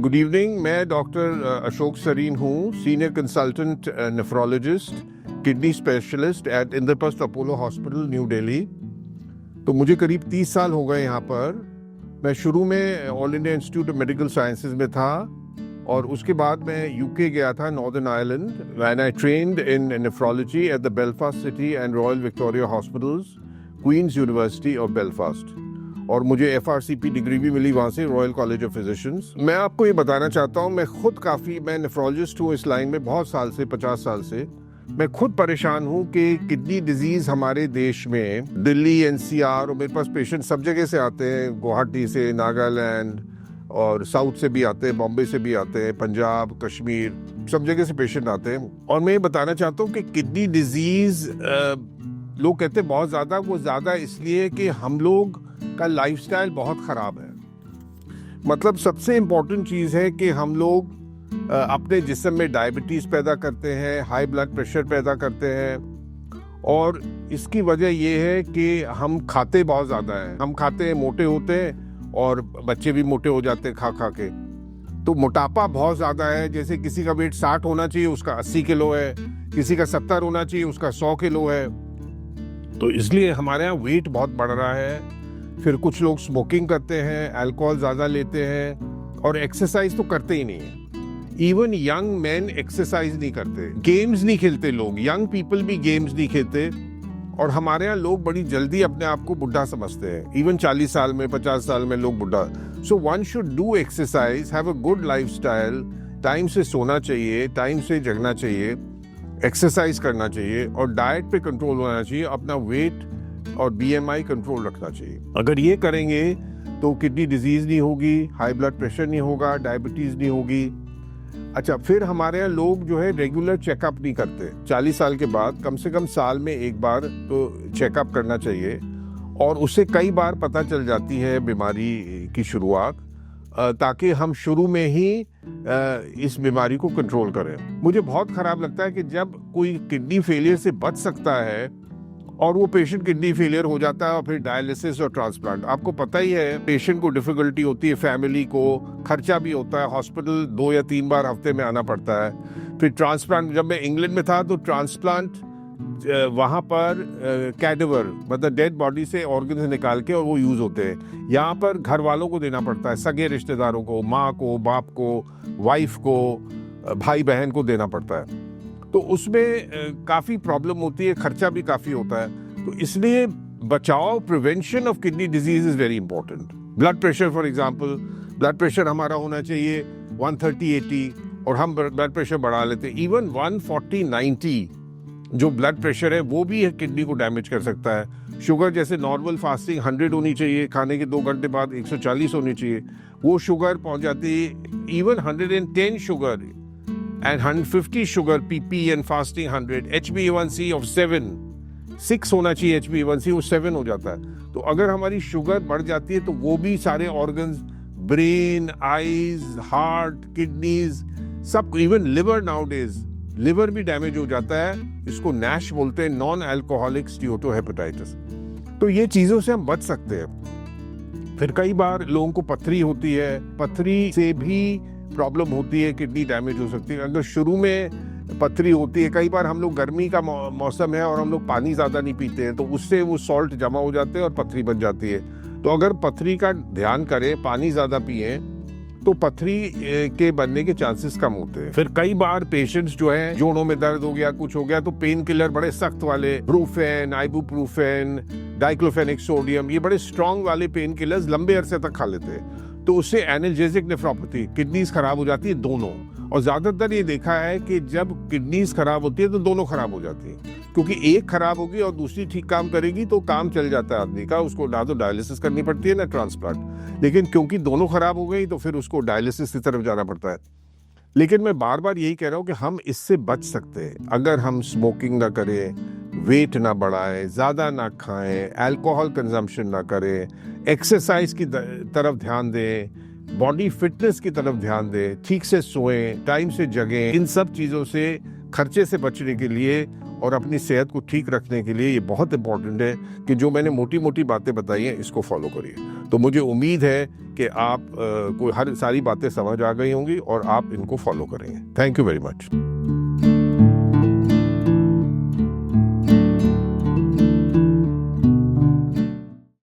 Good evening. मैं doctor Ashok Sarin हूँ, senior consultant nephrologist, kidney specialist at Indraprastha Apollo hospital, new Delhi. तो मुझे करीब 30 साल हो गए यहाँ पर। मैं शुरू में All India Institute of Medical Sciences में था और उसके बाद मैं यूके गया था, Northern Ireland, and I trained in nephrology at the Belfast City and Royal Victoria Hospitals, Queen's University of Belfast. और मुझे FRCP डिग्री भी मिली वहाँ से, रॉयल कॉलेज ऑफ फिजिशियंस। मैं आपको ये बताना चाहता हूँ, मैं नेफ्रोलॉजिस्ट हूँ इस लाइन में बहुत साल से, 50 साल से। मैं खुद परेशान हूँ कि किडनी डिजीज हमारे देश में, दिल्ली, NCR, और मेरे पास पेशेंट सब जगह से आते हैं, गुवाहाटी से, नागालैंड और साउथ से भी आते हैं, बॉम्बे से भी आते हैं, पंजाब, कश्मीर, सब जगह से पेशेंट आते हैं। और मैं ये बताना चाहता हूँ कि किडनी डिजीज लोग कहते हैं बहुत ज़्यादा, वो ज़्यादा इसलिए कि हम लोग का लाइफस्टाइल बहुत ख़राब है। मतलब सबसे इम्पोर्टेंट चीज़ है कि हम लोग अपने जिस्म में डायबिटीज़ पैदा करते हैं, हाई ब्लड प्रेशर पैदा करते हैं, और इसकी वजह ये है कि हम खाते बहुत ज़्यादा हैं। हम खाते हैं, मोटे होते हैं, और बच्चे भी मोटे हो जाते हैं खा खा के। तो मोटापा बहुत ज़्यादा है। जैसे किसी का वेट 60 होना चाहिए, उसका 80 किलो है, किसी का 70 होना चाहिए, उसका 100 किलो है। तो इसलिए हमारे यहाँ वेट बहुत बढ़ रहा है। फिर कुछ लोग स्मोकिंग करते हैं, अल्कोहल ज़्यादा लेते हैं, और एक्सरसाइज तो करते ही नहीं है। इवन यंग मैन एक्सरसाइज नहीं करते, गेम्स नहीं खेलते लोग, यंग पीपल भी गेम्स नहीं खेलते। और हमारे यहाँ लोग बड़ी जल्दी अपने आप को बुढ़ा समझते हैं। इवन 40 साल में, 50 साल में लोग बुढ़ा। So one should do exercise, have a good lifestyle, time से सोना चाहिए, टाइम से जगना चाहिए, एक्सरसाइज करना चाहिए, और डाइट पे कंट्रोल होना चाहिए, अपना वेट और BMI कंट्रोल रखना चाहिए। अगर ये करेंगे तो किडनी डिजीज नहीं होगी, हाई ब्लड प्रेशर नहीं होगा, डायबिटीज नहीं होगी। अच्छा, फिर हमारे यहाँ लोग जो है रेगुलर चेकअप नहीं करते। 40 साल के बाद कम से कम साल में एक बार तो चेकअप करना चाहिए, और उससे कई बार पता चल जाती है बीमारी की शुरुआत, ताकि हम शुरू में ही इस बीमारी को कंट्रोल करें। मुझे बहुत ख़राब लगता है कि जब कोई किडनी फेलियर से बच सकता है और वो पेशेंट किडनी फेलियर हो जाता है, और फिर डायलिसिस और ट्रांसप्लांट। आपको पता ही है, पेशेंट को डिफिकल्टी होती है, फैमिली को खर्चा भी होता है, हॉस्पिटल 2 या 3 बार हफ्ते में आना पड़ता है। फिर ट्रांसप्लांट, जब मैं इंग्लैंड में था तो ट्रांसप्लांट वहाँ पर कैडेवर, मतलब डेड बॉडी से ऑर्गन्स निकाल के और वो यूज़ होते हैं। यहाँ पर घर वालों को देना पड़ता है, सगे रिश्तेदारों को, माँ को, बाप को, वाइफ को, भाई बहन को देना पड़ता है। तो उसमें काफ़ी प्रॉब्लम होती है, खर्चा भी काफ़ी होता है। तो इसलिए बचाव, prevention of kidney disease is very important. Blood pressure, for example, blood pressure हमारा होना चाहिए 130/80, और हम ब्लड प्रेशर बढ़ा लेते हैं। इवन 140/90 जो ब्लड प्रेशर है वो भी किडनी को डैमेज कर सकता है। शुगर, जैसे नॉर्मल फास्टिंग 100 होनी चाहिए, खाने के 2 घंटे बाद 140 होनी चाहिए, वो शुगर पहुंच जाती है even 110 sugar, and 150 sugar PP and fasting 100, HbA1c of 6 होना चाहिए, HbA1c वो 7 हो जाता है। तो अगर हमारी शुगर बढ़ जाती है तो वो भी सारे organs, brain, eyes, heart, kidneys, सब, इवन लिवर, नाउडेज लिवर भी डैमेज हो जाता है। इसको NASH बोलते हैं, नॉन अल्कोहलिक स्टीटोहेपेटाइटिस। तो ये चीज़ों से हम बच सकते हैं। फिर कई बार लोगों को पथरी होती है, पथरी से भी प्रॉब्लम होती है, किडनी डैमेज हो सकती है। अगर शुरू में पथरी होती है, कई बार हम लोग, गर्मी का मौसम है और हम लोग पानी ज़्यादा नहीं पीते हैं, तो उससे वो सॉल्ट जमा हो जाते हैं और पथरी बन जाती है। तो अगर पथरी का ध्यान करें, पानी ज़्यादा पिए, तो पथरी के बनने के चांसेस कम होते हैं। फिर कई बार पेशेंट्स जो है, जोड़ों में दर्द हो गया, कुछ हो गया, तो पेन किलर बड़े सख्त वाले, ब्रूफेन, आइबुप्रोफेन, डाइक्लोफेनिक सोडियम, ये बड़े स्ट्रॉन्ग वाले पेन किलर्स लंबे अरसे तक खा लेते हैं। तो उससे एनाल्जेसिक नेफ्रोपैथी, किडनीज खराब हो जाती है दोनों। और ज़्यादातर ये देखा है कि जब किडनीज खराब होती है तो दोनों खराब हो जाती है, क्योंकि एक खराब होगी और दूसरी ठीक काम करेगी तो काम चल जाता है आदमी का। उसको ना तो डायलिसिस करनी पड़ती है ना ट्रांसप्लांट, लेकिन क्योंकि दोनों खराब हो गई तो फिर उसको डायलिसिस की तरफ जाना पड़ता है। लेकिन मैं बार बार यही कह रहा हूँ कि हम इससे बच सकते हैं अगर हम स्मोकिंग ना करें, वेट ना बढ़ाएं, ज़्यादा ना खाएं, अल्कोहल कंजम्पशन ना करें, एक्सरसाइज की तरफ ध्यान दें, बॉडी फिटनेस की तरफ ध्यान दें, ठीक से सोएं, टाइम से जगें। इन सब चीज़ों से, खर्चे से बचने के लिए और अपनी सेहत को ठीक रखने के लिए ये बहुत इंपॉर्टेंट है कि जो मैंने मोटी मोटी बातें बताई हैं इसको फॉलो करिए। तो मुझे उम्मीद है कि आप को हर सारी बातें समझ आ गई होंगी और आप इनको फॉलो करेंगे। Thank you very much.